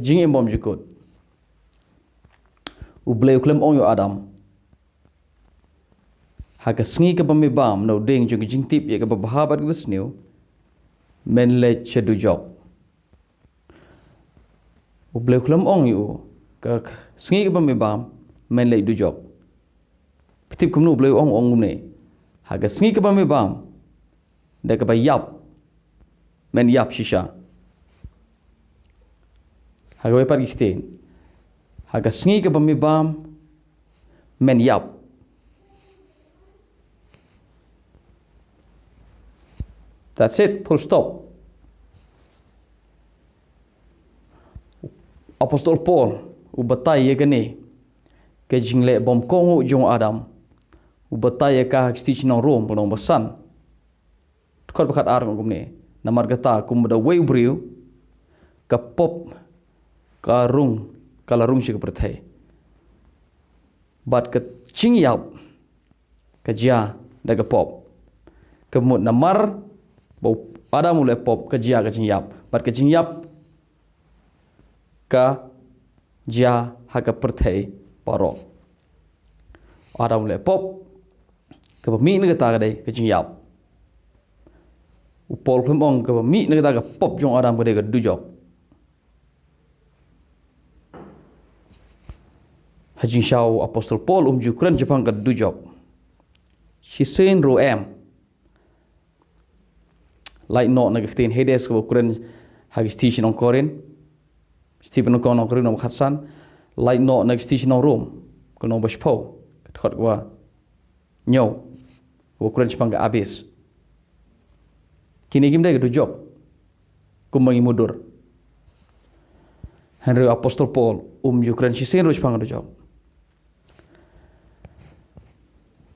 jing im bom jukut u bleu klem ong yo adam ha ka sngi ka pamibam no ding jung jing tip ye ka bahabat gusniu men le chedu jok u bleu klem ong yo ka sngi ka pamibam men le du jok pitip kumnu bleu ong ne ha ka sngi ka pamibam da ka bayap men yap shisha Hagawai par gihtin. Haga sngi ka pamibam men yap. That's it, full stop. Apostol Paul ubatai ye gani ke jingle bom kongu jong Adam ubatai ye ka stich nong Rom bonong basan. Kor bakat arang gumne namar gata kumda way briu ka pop karung kalarung shi perthai bat ke cingyap ke jia daga pop kemut namar bau pada mulai pop ke jia ke cingyap bat ke cingyap ka jia haka perthai paro ada mulai pop ke pemi ne kata kadai ke cingyap upol kemong ke pemi ne kata ke pop jong adam kadai ke dujok Hajing Shao Apostol Paul jukran Jepang ke dujok. Shisin ro em. Like no nagaktin hedes ke ukran hagis tishin on korin. Stephen on korin on khatsan. Like no nagistishin on Rome. Kono bashpo. Khot wa. Nyo. Ukran Jepang ke abis. Kini kim dai ke dujok. Kumangi mudur. Henry Apostol Paul jukran shisin ro Jepang ke dujok.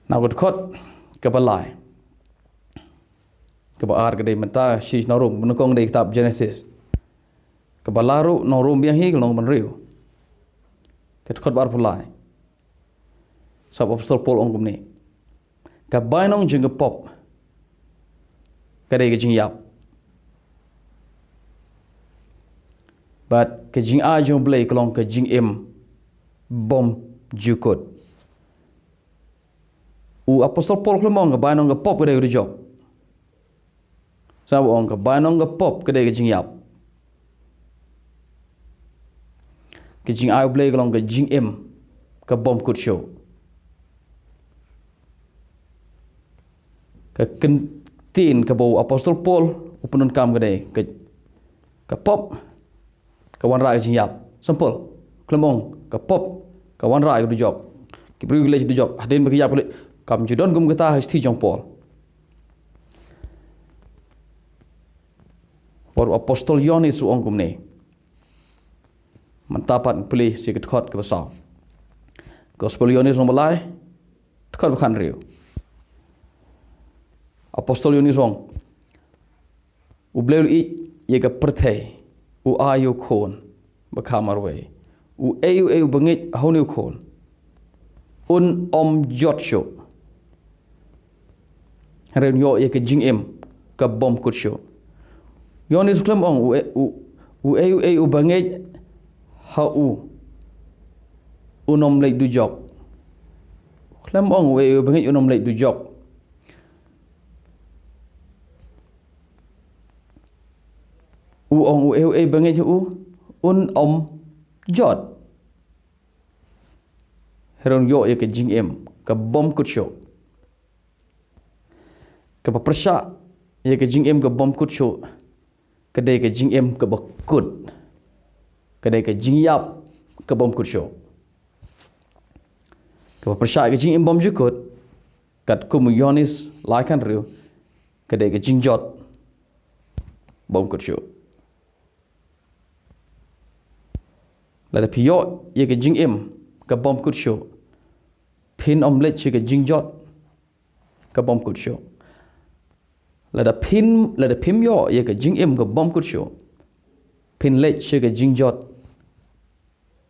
Now dkhot kebalai kebar gede menta shis norum menukong dari kitab Genesis kebalaru norum biang hi kelong menriu dkhot bar pulai sab apostol Paul ongum ni kabai nong jeng pop kade ke jing yap but ke jing a jong blai kelong ke jing im bom jukut apostol Paul klemong ke banong ke pop kedai job. Sabu ong ke banong ke pop kedai ke jing yap. Ke jing ai blai kelong ke jing im ke bom kut show. Ke kentin ke bau apostol Paul upunun kam kedai ke pop ke wan rai jing yap. Simple. Klemong ke pop ke wan rai ke job. Ki beri gelej job. Hadien bagi yap gelej kam judon gum kata hasti jong Paul. Baru apostol Yohanes suong gum ni. Mentapat pilih si dkhot ke besar. Gospel Yohanes nomor lai dkhot bukan riu. Apostol Yohanes suong. Ubleu i ye ke perthai u ayu khon bakamar we. U ayu bangit hauniu khon. Un jot show. Haren yo ye ke jing im ke bom kut show. Yohanes klem ong u bangai ha unom lek du jok. Klem ong u bangai unom lek du jok. U bangai jot. Haren yo ye ke jing im ke bom kut show. Ke persya ye ke jing em ke bom kut show kedai ke jing em ke bakut kedai ke jing yap ke bom kut show ke persya ke jing em bom jukut kat kum Yohanes laikan riu kedai ke jing jot bom kut show lada piyo ye ke jing em ke bom kut show pin omelet ye ke jing jot ke bom kut show lada pim yo ye ke jing im ke bom kut show pin lech ye ke jing jot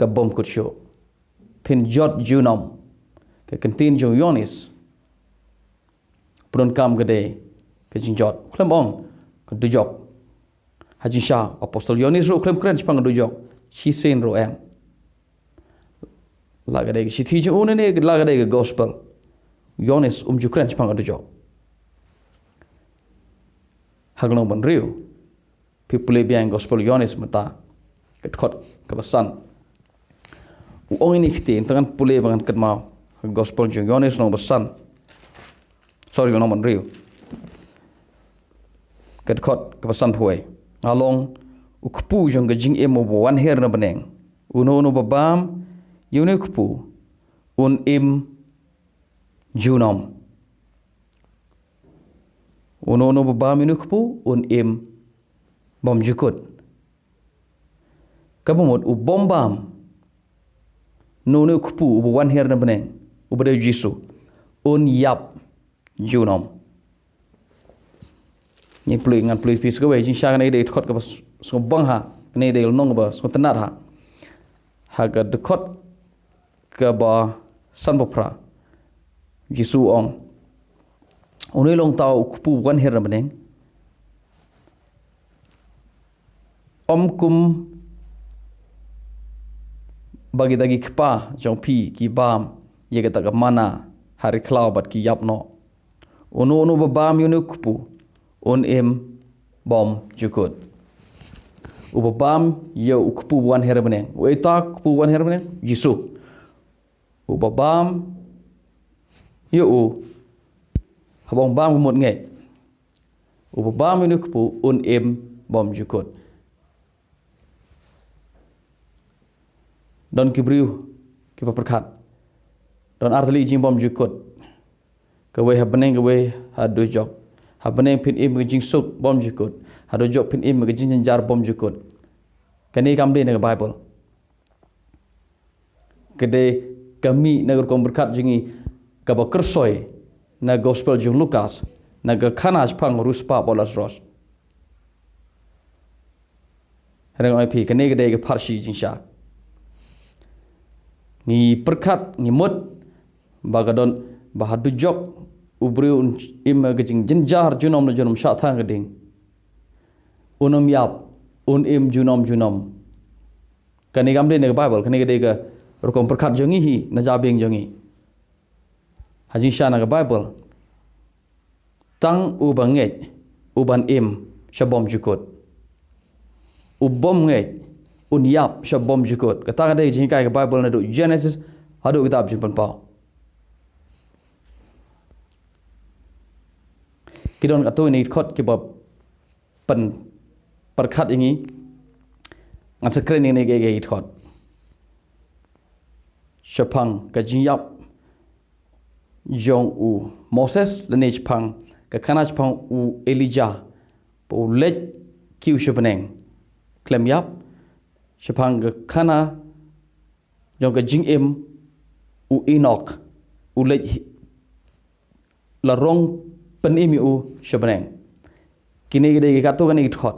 ke bom kut show pin jot junom ke kentin jo Yohanes pron kam gede ke jing jot klem ong ke dujok haji sha apostol Yohanes ro klem kren pang dujok chi sen ro em laga dei chi thi ju ne laga dei gospel Yones Ukraine chpang dujok haglong ban riu people biang gospel Yones mata dkhot kabasan ong ini khti tangan pule bangan katmau gospel jong Yones nong basan sorry nong ban riu dkhot kabasan phuai along ukpu jong gajing emo wan her na baneng uno babam yune ukpu im junom uno babam yune ukpu im bom jukut kabumot ubombam no ukpu wan her na baneng ubade jisu yap junom ni plui ngan plui pis gawe jing sha ne de khot ka bas so bang ha ne de nong ba so tanat ha ga de khot ka ba san bopra jisu ong onai long tau kupu wan her baneng kum bagi dagi kpa jong pi ki bam ye ga ta mana hari klau bat ki yap no ono babam yunu kupu im bom jukut ubabam yo ukpu wan her baneng uita kupu wan her baneng jisu ubabam yo habong bam một nge ubabam yunu kupu im bom jukut don kibriu kipa perkat don artli jing bom jukut kawe habaneng kawe hadujok habaneng pin im jing suk bom jukut hadujok pin im jing jar bom jukut kani kamde na bible kede kami na kom berkat jingi kaba kersoy na gospel jing Lukas na ga khanas phang ruspa bolas ros reng ip kani kede ga farsi jing sha ni perkat ni mut bagadon bahadujok ubriu im gajing jenjar junom na junom sha thang gading yap im junom kani gamde ne bible kani gade ga rokom perkat jongi hi na jabeng jongi haji sha na ga bible tang ubanget uban im shabom jukut ubom nget yap shabom jukut kata gade jing kai ga bible na do Genesis hadu kitab jing pan pau kidon atoi ni khot ki bab pan perkat ini ngan sekren ini ge khot shapang ka jinyap jong u Moses lene chpang ka khana chpang u Elijah po let kiu shpaneng klem yap shapang ka khana jong ka jing im u Enoch u let la rong pen imi u shpaneng kini gede Katto kan khot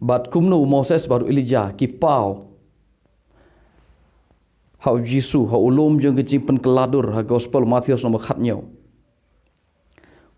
bat kumnu Moses baru Elijah ki pau hau Jisu hau ulum jong ke pen keladur ha gospel Matius nomor khatnyo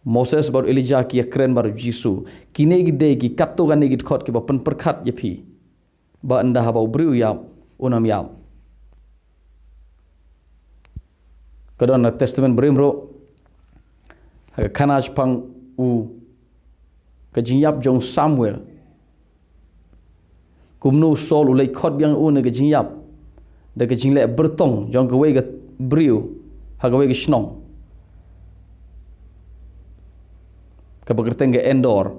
Moses baru Elijah ki keren baru Jisu kini gede ki Katto kan khot ki ba pen perkhat yepi ba anda ha bau briu yap unam yap kadon testament brimro khanaj pang u kajinyap jong Samuel kumnu Saul ulai khot biang u ne kajinyap da kajingle bertong jong kawe ga briu ha kawe ga snong ka bagerteng ga Endor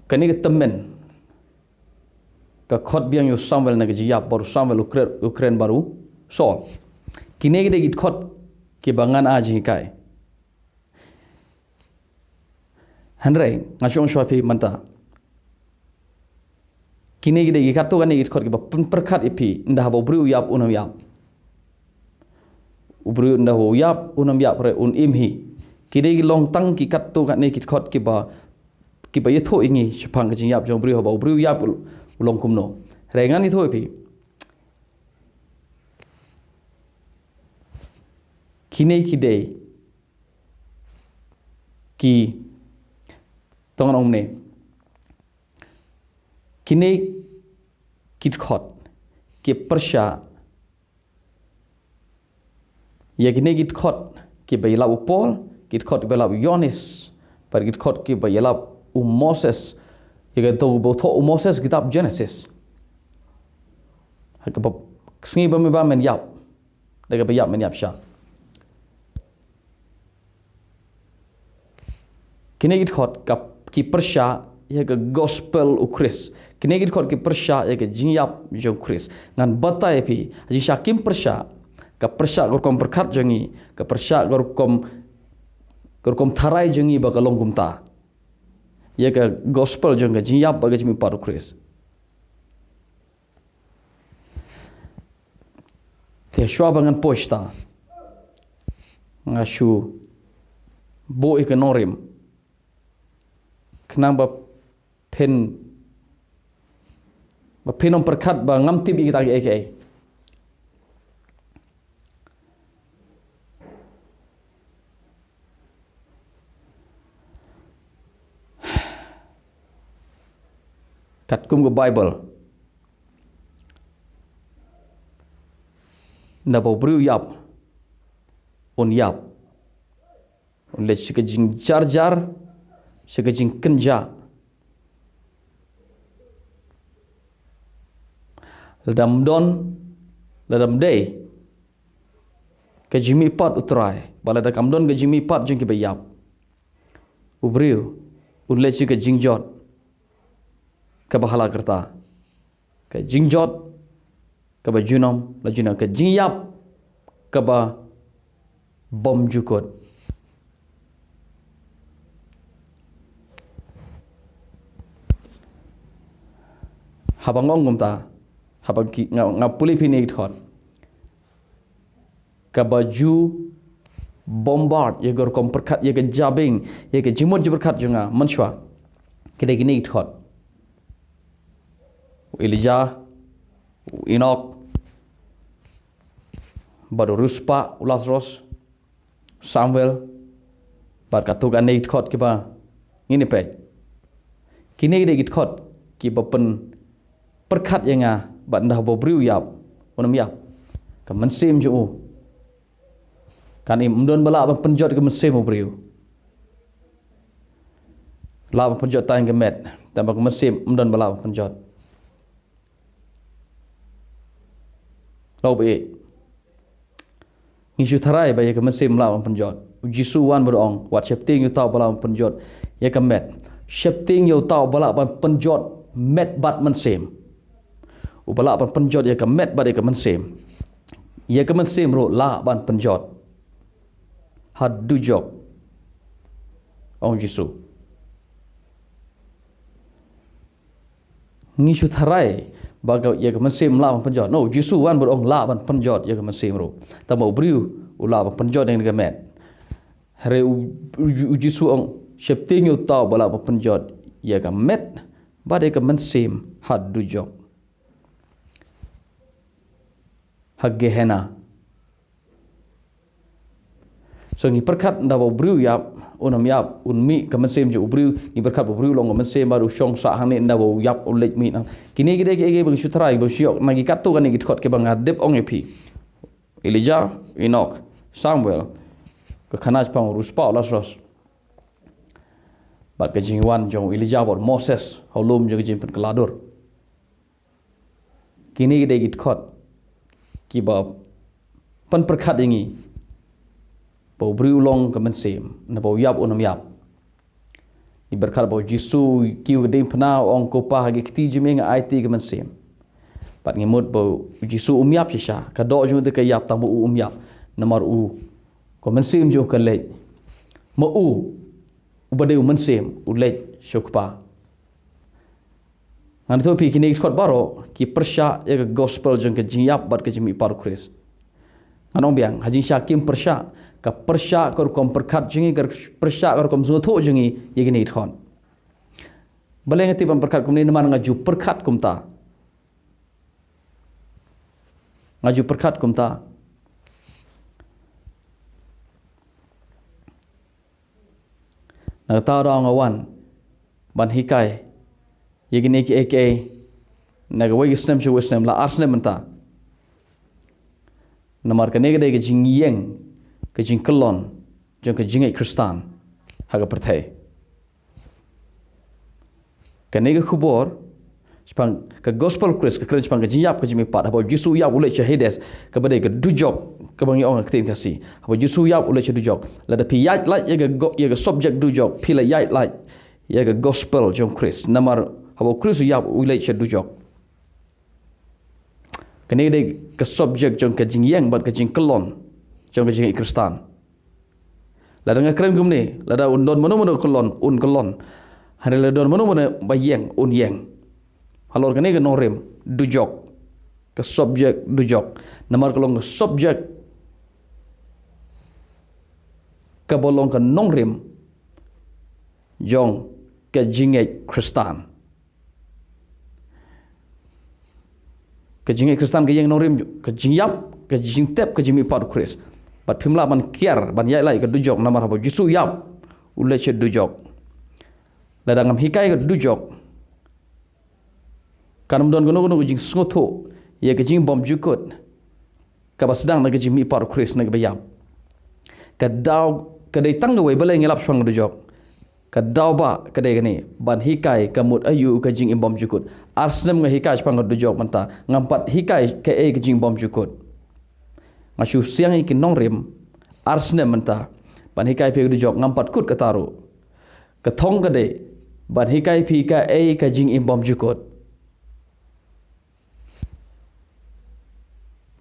kani ga temen ka khot biang yu Samuel ne kajiyap baru Samuel Ukraine baru Saul kini gede git khot ki bangan aji kai hanrei ngachong shwapi manta kini gede gi Katto kan git khot ki ba perkhat ipi ndah ba briu yap unam yap ubru ndah wo yap unam yap re im hi kini gi long tang ki Katto kan git khot ki ba yetho ingi chpang ka jing yap jong briu ba briu yap ulong kumno rengan itho ipi kini kidei ki tongon omne kini dkhot ki persya ya kini dkhot ki bayla upol dkhot bayla yonis par dkhot ki bayla Moses ya to bo Moses kitab Genesis ha ka sngi ba me ba men yap da ka yap men yap sha kini dkhot ka ki persya ya ka gospel u Chris kini dkhot ki persya ya ka jingyap jong Chris ngan batai pi ji syakim persya ka persya gorkom perkat jangi ka persya gorkom tharai jangi ba kalong kumta ya ka gospel jong ka jingyap ba ka jimi paru Chris te shwa bangan posta ngashu bo ikanorim kenang ba pen om perkat ba ngam tib kita aka kat kum ke Bible na bo bru yap on le sika jing jar sika jing kenja ladam day ke jimi pat utrai bala da kamdon ke jimi pat jing ke bayap ubriu le sika jing jot ke bahala kerta ke jing jot ke ba junom la junam ke jing yap ke ba bom jukot habangong gumta habang ngapuli pini dkhot ke baju bombard ye gor kom perkat ye ke jabing ye ke jimot berkat junga manshwa kede gini dkhot Elijah Enoch baru Ruspa Lazarus Samuel bar Katto katne dkhot ki ba ngini pe kini de dkhot ki ba pen perkat yenga ba ndah bo briu yap onam yap ka mensim ju kan im don bala ba penjot ke mensim briu la ba penjot tang ke met tambah ke mensim don bala ba penjot lau be ngisu tharai ba ye ke mensim la ba penjot jisu wan berong wat shepting yu tau bala ba penjot ye ke met shepting yu tau bala ba penjot met bat mensim ubala ban penjot ya ke met ba de ke mensim ya ke mensim ro la ban penjot had dujok ong jisu ngisu tharai ba ya ke mensim la ban penjot no jisu wan ong la ban penjot ya ke mensim ro ta mau briu ula ban penjot dengan ke met hare jisu ong shepting yu tau bala ban penjot ya ke met ba de ke mensim had dujok Gehenna. So ngi perkat nda bo briu yap unam yap unmi ka mensim je briu ngi perkat bo briu long mensim baru syong sa hang ni nda bo yap ulej mi kini gede ge bang sutrai bo syok nagi Katto kan ngi dkhot ke bang adep ong epi Elijah Enoch Samuel ke khanaj pang Ruspa Lazarus bat ke jingwan jong Elijah bot Moses haulum je jing pen keladur kini gede dkhot ki ba pan perkat ingi bo briu long ke mensim na bo yap unam yap ni berkat bo jisu ki gedeng pna ong ko pa gi kti jimeng it ke mensim pat ngimut bo jisu yap sisa ka do ju de ke yap tam bo yap namar u ko mensim ju ke le mo u bade mensim u le shukpa Ngan tu pi kini dkhot baro ki persya ya gospel jeng ke jingyap bat ke jimi paru Chris. Anong biang haji syakim persya ka persya kor kom perkat jengi gar persya kor kom zotho jengi ye kini dkhot. Baleng ati pam perkat kum ni man ngaju perkat kumta. Ngaju perkat kumta. Nak tahu orang awan ban hikai Yagini aka naga wai Islam chu Islam la arsne menta. Namar kanega de jing yeng ke jing kelon jong ke jing Kristan haga perthai. Kanega khubor spang ke gospel Chris ke keren spang ke jiap ke jimi pat habo Yesu yap ule che hedes ke badai ke dujok ke bangi ong aktin kasi habo Yesu yap ule che dujok la da pi yat la ye subject dujok pi la yat la ye gospel jong Chris namar habo Chris yap ule che dujok kene de ke subject jong ke jing yang bat ke jing kelon jong ke jing Kristan la da keren gumne la da undon mono kelon hari la don mono bayeng un yang halor kene ke norem dujok ke subject dujok namar kelong ke subject ke bolong ke nongrem jong ke jingai Kristan ke yang nongrem ke jingyap ke jingtep ke jimi pat Chris bat phimla ban kiar ban yai lai ke dujok namar habo Yesu yap ule che dujok ladangam hikai ke dujok kanam don gono jing sngoto ye ke jing bom jukut ka basdang na ke jing mi par Chris na ke bayam ka daw ka dai tang we bale ngelap spang dujok ka daw ba ka dai gani ban hikai ka mut ayu ka jing bom jukut arsnem nga hikai spang dujok manta ngampat hikai ke ke jing bom jukut ngasu siang iki nongrem arsnem manta ban hikai pe dujok ngampat kut ka taru ka thong ka dai ban hikai pi ka ka jing bom jukut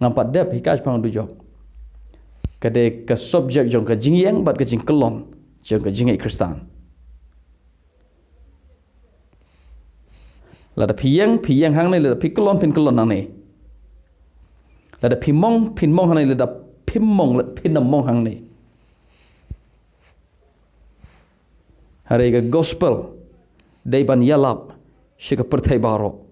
ngampat dep hikai spang dujok kade ke subjek jong ke jing yang bat ke jing kelon jong ke jing Kristan lada piyang hang ni lada pikelon pin kelon hang ni lada pimong hang ni lada pinamong hang ni hari ke gospel dai ban yalap shi ke perthai baro